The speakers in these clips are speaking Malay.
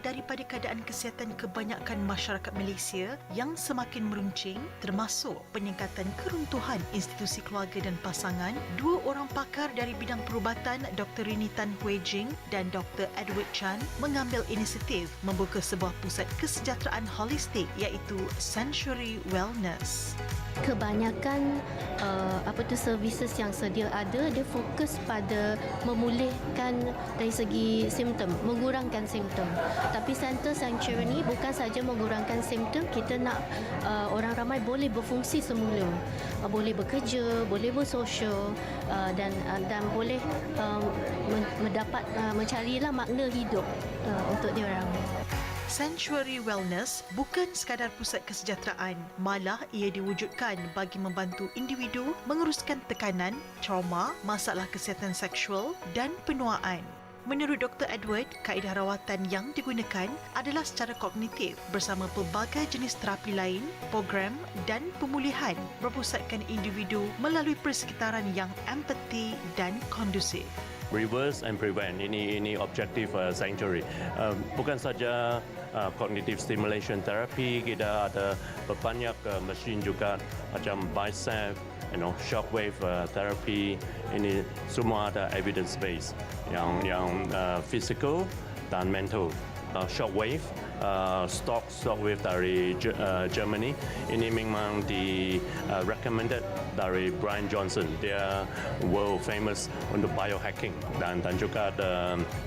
daripada keadaan kesihatan kebanyakan masyarakat Malaysia yang semakin meruncing, termasuk peningkatan keruntuhan institusi keluarga dan pasangan, dua orang pakar dari bidang perubatan, Dr. Rini Tan Hui Jing dan Dr. Edward Chan, mengambil inisiatif membuka sebuah pusat kesejahteraan holistik iaitu Sanctuary Wellness. Kebanyakan services yang sedia ada, dia fokus pada memulihkan dari segi simptom, mengurangkan simptom. Tapi Center Sanctuary ni bukan saja mengurangkan simptom, kita nak orang ramai boleh berfungsi semula, boleh bekerja, boleh bersosial dan boleh mendapat mencarilah makna hidup untuk dia orang. Sanctuary Wellness bukan sekadar pusat kesejahteraan, malah ia diwujudkan bagi membantu individu menguruskan tekanan, trauma, masalah kesihatan seksual dan penuaan. Menurut Dr. Edward, kaedah rawatan yang digunakan adalah secara kognitif bersama pelbagai jenis terapi lain, program dan pemulihan berpusatkan individu melalui persekitaran yang empati dan kondusif. Reverse and prevent, ini objektif Sanctuary. Bukan saja cognitive stimulation therapy, kita ada banyak mesin juga macam bicep, shockwave therapy. Ini semua ada evidence base yang physical dan mental. Shockwave, shockwave dari Germany, ini memang recommended dari Brian Johnson. Dia world famous untuk biohacking dan juga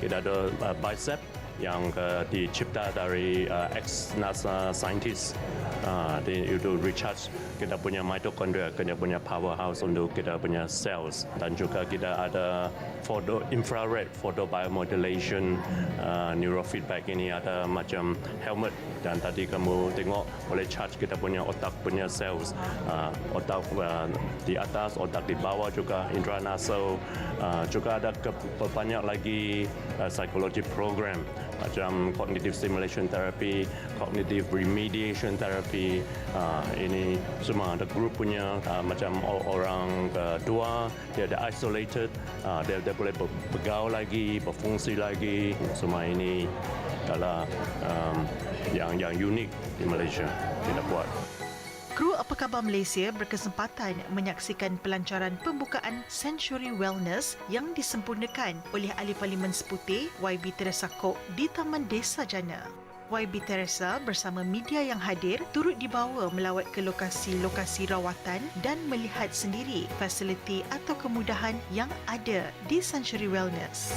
kita ada bicep yang dicipta dari ex-NASA scientist. Itu recharge kita punya mitochondria, kita punya powerhouse untuk kita punya cells, dan juga kita ada infrared photobiomodulation neurofeedback. Ini ada macam helmet, dan tadi kamu tengok boleh charge kita punya otak punya cells, otak di atas, otak di bawah juga, intranasal. Juga ada banyak lagi psychology program macam cognitive stimulation therapy, cognitive remediation therapy. Ini semua ada grup punya, macam orang kedua dia ada isolated, dia boleh bergaul lagi, berfungsi lagi. Semua ini adalah yang unik di Malaysia kita buat. Kru Apa Khabar Malaysia berkesempatan menyaksikan pelancaran pembukaan Sanctuary Wellness yang disempurnakan oleh Ahli Parlimen Seputih YB Teresa Kok di Taman Desa Jana. YB Teresa bersama media yang hadir turut dibawa melawat ke lokasi-lokasi rawatan dan melihat sendiri fasiliti atau kemudahan yang ada di Sanctuary Wellness.